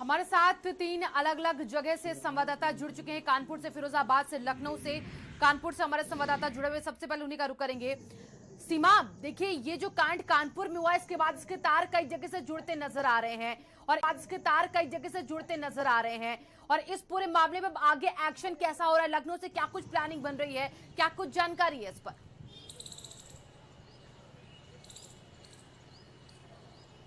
हमारे साथ तीन अलग अलग जगह से संवाददाता जुड़ चुके हैं। कानपुर से, फिरोजाबाद से, लखनऊ से। कानपुर से हमारे संवाददाता जुड़े हुए, सबसे पहले उन्हीं का रुख करेंगे। सीमा, देखिए ये जो कांड कानपुर में हुआ, इसके बाद इसके तार कई जगह से जुड़ते नजर आ रहे हैं और आज इसके तार कई जगह से जुड़ते नजर आ रहे हैं और इस पूरे मामले में आगे एक्शन कैसा हो रहा है? लखनऊ से क्या कुछ प्लानिंग बन रही है, क्या कुछ जानकारी है इस पर?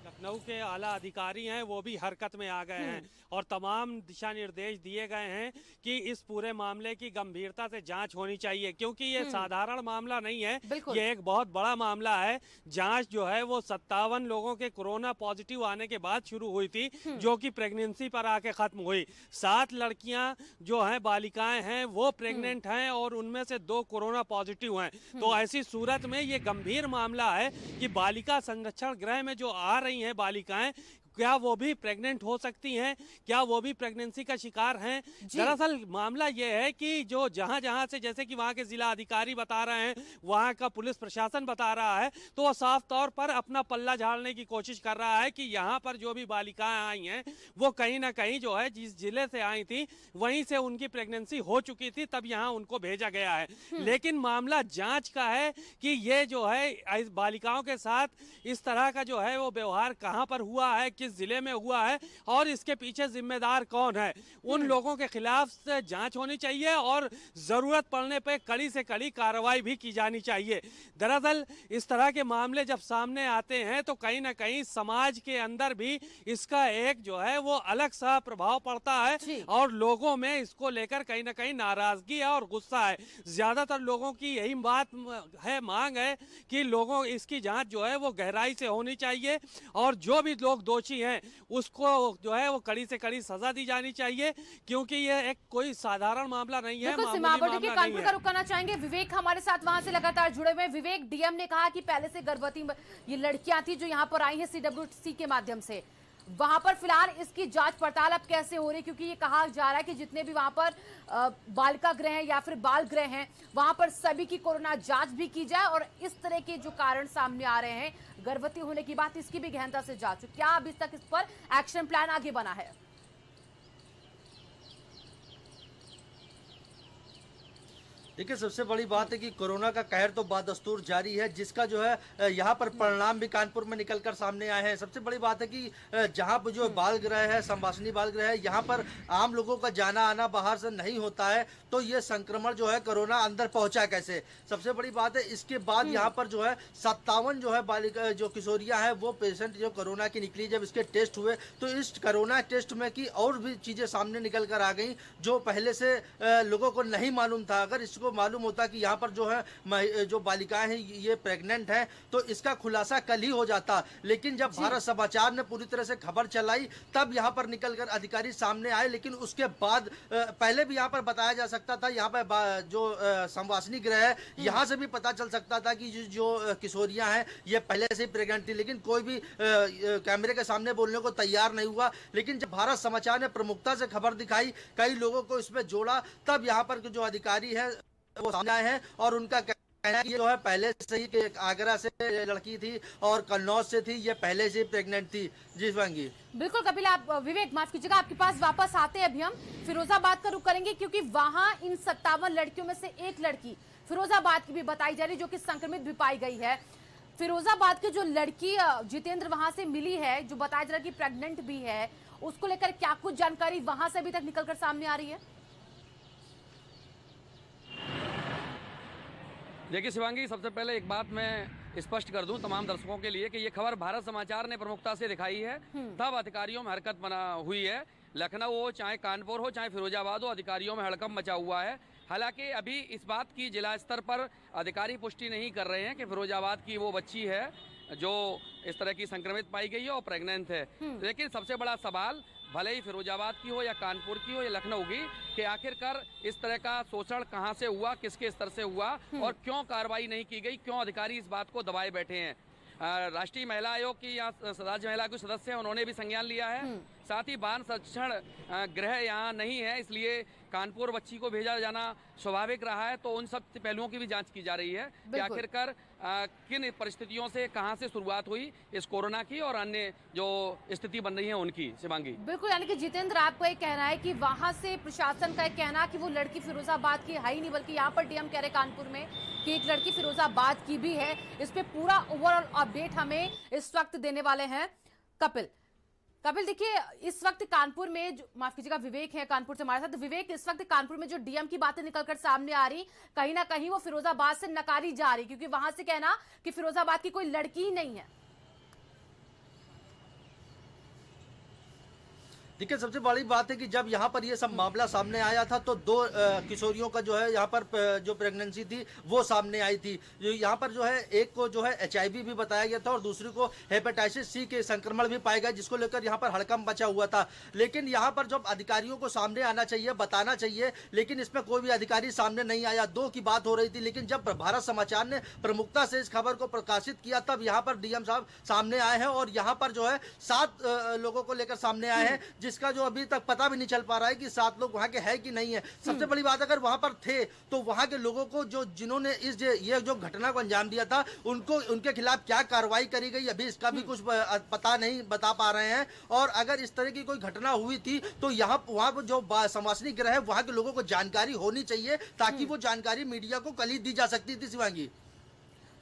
लखनऊ के आला अधिकारी हैं वो भी हरकत में आ गए हैं और तमाम दिशा निर्देश दिए गए हैं कि इस पूरे मामले की गंभीरता से जांच होनी चाहिए, क्योंकि ये साधारण मामला नहीं है, ये एक बहुत बड़ा मामला है। जांच जो है वो 57 लोगों के कोरोना पॉजिटिव आने के बाद शुरू हुई थी, जो कि प्रेगनेंसी पर आके खत्म हुई। 7 लड़कियां जो हैं, बालिकाएं हैं, वो प्रेग्नेंट हैं और उनमें से 2 कोरोना पॉजिटिव हैं। तो ऐसी सूरत में ये गंभीर मामला है कि बालिका संरक्षण गृह में जो आ रही हैं बालिकाएं, क्या वो भी प्रेग्नेंट हो सकती हैं, क्या वो भी प्रेगनेंसी का शिकार हैं? दरअसल मामला ये है कि जो जहां से, जैसे कि वहां के जिला अधिकारी बता रहे हैं, वहां का पुलिस प्रशासन बता रहा है, तो वो साफ तौर पर अपना पल्ला झाड़ने की कोशिश कर रहा है कि यहाँ पर जो भी बालिकाएं आई हैं वो कहीं ना कहीं जो है, जिस जिले से आई थी वहीं से उनकी प्रेगनेंसी हो चुकी थी, तब यहाँ उनको भेजा गया है। लेकिन मामला जांच का है कि ये जो है इस बालिकाओं के साथ इस तरह का जो है वो व्यवहार कहाँ पर हुआ है, किस जिले में हुआ है और इसके पीछे जिम्मेदार कौन है। उन लोगों के खिलाफ से जांच होनी चाहिए और जरूरत पड़ने पर कड़ी से कड़ी कार्रवाई भी की जानी चाहिए। दरअसल इस तरह के मामले जब सामने आते हैं तो कहीं ना कहीं समाज के अंदर भी इसका एक जो है वो अलग सा प्रभाव पड़ता है और लोगों में इसको लेकर कहीं ना कहीं नाराजगी है और गुस्सा है। ज्यादातर लोगों की यही बात है, मांग है कि लोगों इसकी जांच जो है वो गहराई से होनी चाहिए और जो भी लोग दोषी हैं उसको जो है वो कड़ी से कड़ी सजा दी जानी चाहिए, क्योंकि ये एक कोई साधारण मामला नहीं है, मामूली मामला नहीं है। कानपुर का रुख करना चाहेंगे। विवेक हमारे साथ वहां से लगातार जुड़े हुए। विवेक, डीएम ने कहा कि पहले से गर्भवती ये लड़कियां थी जो यहाँ पर आई हैं CWC के माध्यम से। वहां पर फिलहाल इसकी जांच पड़ताल अब कैसे हो रही है? क्योंकि ये कहा जा रहा है कि जितने भी वहां पर बालिका गृह हैं या फिर बाल गृह हैं, वहां पर सभी की कोरोना जांच भी की जाए और इस तरह के जो कारण सामने आ रहे हैं गर्भवती होने की बात, इसकी भी गहनता से जांच। क्या अभी तक इस पर एक्शन प्लान आगे बना है? देखिए, सबसे बड़ी बात है कि कोरोना का कहर तो बादस्तूर जारी है, जिसका जो है यहाँ पर परिणाम भी कानपुर में निकलकर सामने आए हैं। सबसे बड़ी बात है कि जहाँ पर जो बाल गृह है, संवासनी बाल गृह है, यहाँ पर आम लोगों का जाना आना बाहर से नहीं होता है, तो ये संक्रमण जो है कोरोना अंदर पहुंचा कैसे? सबसे बड़ी बात है। इसके बाद यहाँ पर जो है 57 जो है बालिका जो किशोरियाँ हैं वो पेशेंट जो कोरोना की निकली, जब इसके टेस्ट हुए तो इस कोरोना टेस्ट में की और भी चीजें सामने निकल कर आ गई जो पहले से लोगों को नहीं मालूम था। अगर इसको मालूम होता कि यहाँ पर जो है जो बालिकाएं हैं ये प्रेग्नेंट हैं तो इसका खुलासा कल ही हो जाता, लेकिन जब भारत समाचार ने पूरी तरह से खबर चलाई तब यहाँ पर निकलकर अधिकारी सामने आए। लेकिन उसके बाद पहले भी यहाँ पर बताया जा सकता था, यहाँ पर जो संवासनी गृह है यहाँ से भी पता चल सकता था कि जो किशोरियां हैं ये पहले से ही प्रेग्नेंट थी, लेकिन कोई भी कैमरे के सामने बोलने को तैयार नहीं हुआ। लेकिन जब भारत समाचार ने प्रमुखता से खबर दिखाई, कई लोगों को इसमें जोड़ा, तब यहाँ पर जो अधिकारी है वो सामने आए हैं और उनका कहना है कि ये जो है पहले से ही आगरा से लड़की थी और कन्नौज से थी, ये पहले से ही प्रेग्नेंट थी। जी स्वांगी। बिल्कुल कपिल, आप विवेक माफ कीजिएगा, आपके पास वापस आते हैं। अभी हम फिरोजाबाद का रुख करेंगे क्योंकि वहां इन 57 लड़कियों में से एक लड़की फिरोजाबाद की भी बताई जा रही है जो कि संक्रमित भी पाई गई है। फिरोजाबाद की जो लड़की जितेंद्र वहां से मिली है, जो बताया जा रहा है कि प्रेग्नेंट भी है, उसको लेकर क्या कुछ जानकारी वहां से अभी तक निकलकर सामने आ रही है? देखिए शिवांगी, सबसे पहले एक बात मैं स्पष्ट कर दूं तमाम दर्शकों के लिए कि ये खबर भारत समाचार ने प्रमुखता से दिखाई है, तब अधिकारियों में हरकत बना हुई है। लखनऊ हो चाहे कानपुर हो चाहे फिरोजाबाद हो, अधिकारियों में हड़कंप मचा हुआ है। हालांकि अभी इस बात की जिला स्तर पर अधिकारी पुष्टि नहीं कर रहे हैं कि फिरोजाबाद की वो बच्ची है जो इस तरह की संक्रमित पाई गई है और प्रेग्नेंट है। लेकिन सबसे बड़ा सवाल भले ही फिरोजाबाद की हो या कानपुर की हो या लखनऊ की, कि आखिरकार इस तरह का शोषण कहां से हुआ, किसके स्तर से हुआ और क्यों कार्रवाई नहीं की गई, क्यों अधिकारी इस बात को दबाए बैठे हैं। राष्ट्रीय महिला आयोग की यहाँ राज्य महिला आयोग सदस्य हैं, उन्होंने भी संज्ञान लिया है। साथ ही बाल संरक्षण गृह यहाँ नहीं है, इसलिए कानपुर बच्ची को भेजा जाना स्वाभाविक रहा है। तो उन सब पहलुओं की भी जांच की जा रही है कि आखिरकार किन परिस्थितियों से कहां से शुरुआत हुई इस कोरोना की और अन्य जो स्थिति बन रही है उनकी। शिवांगी, बिल्कुल, यानी कि जितेंद्र आपको एक कहना है कि वहां से प्रशासन का एक कहना कि वो लड़की फिरोजाबाद की है ही नहीं, बल्कि यहाँ पर डीएम कह रहे कानपुर में कि एक लड़की फिरोजाबाद की भी है। इस पे पूरा ओवरऑल अपडेट हमें इस वक्त देने वाले हैं कपिल। देखिए, इस वक्त कानपुर में माफ कीजिएगा, विवेक है कानपुर से हमारे साथ। विवेक, इस वक्त कानपुर में जो डीएम की बातें निकलकर सामने आ रही, कहीं ना कहीं वो फिरोजाबाद से नकारी जा रही, क्योंकि वहां से कहना कि फिरोजाबाद की कोई लड़की ही नहीं है। देखिए, सबसे बड़ी बात है कि जब यहाँ पर ये सब मामला सामने आया था तो दो किशोरियों का जो है यहाँ पर जो प्रेगनेंसी थी वो सामने आई थी। यहाँ पर जो है एक को जो है HIV भी बताया गया था और दूसरी को हेपेटाइटिस C के संक्रमण भी पाए गए, जिसको लेकर यहाँ पर हड़कंप मचा हुआ था। लेकिन यहाँ पर जब अधिकारियों को सामने आना चाहिए, बताना चाहिए, लेकिन इसमें कोई भी अधिकारी सामने नहीं आया। 2 की बात हो रही थी, लेकिन जब भारत समाचार ने प्रमुखता से इस खबर को प्रकाशित किया तब यहाँ पर डीएम साहब सामने आए हैं और यहाँ पर जो है 7 लोगों को लेकर सामने आए हैं, जिसका जो अभी तक पता भी नहीं चल पा रहा है कि 7 लोग वहां के हैं कि नहीं है। सबसे बड़ी बात, अगर वहां पर थे तो वहां के लोगों को जिन्होंने ये जो घटना को अंजाम दिया था उनके खिलाफ क्या कार्रवाई करी गई, अभी इसका भी कुछ पता नहीं बता पा रहे हैं। और अगर इस तरह की कोई घटना हुई थी तो वहां पर जो संवासनी गृह है वहां के लोगों को जानकारी होनी चाहिए, ताकि वो जानकारी मीडिया को कल ही दी जा सकती थी। शिवांगी,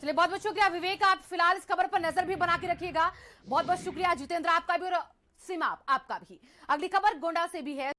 चलिए, बहुत बहुत शुक्रिया विवेक, आप फिलहाल इस खबर पर नजर भी बना के रखिएगा। बहुत बहुत शुक्रिया जितेंद्र आपका भी और सीमा आपका भी। अगली खबर गोंडा से भी है।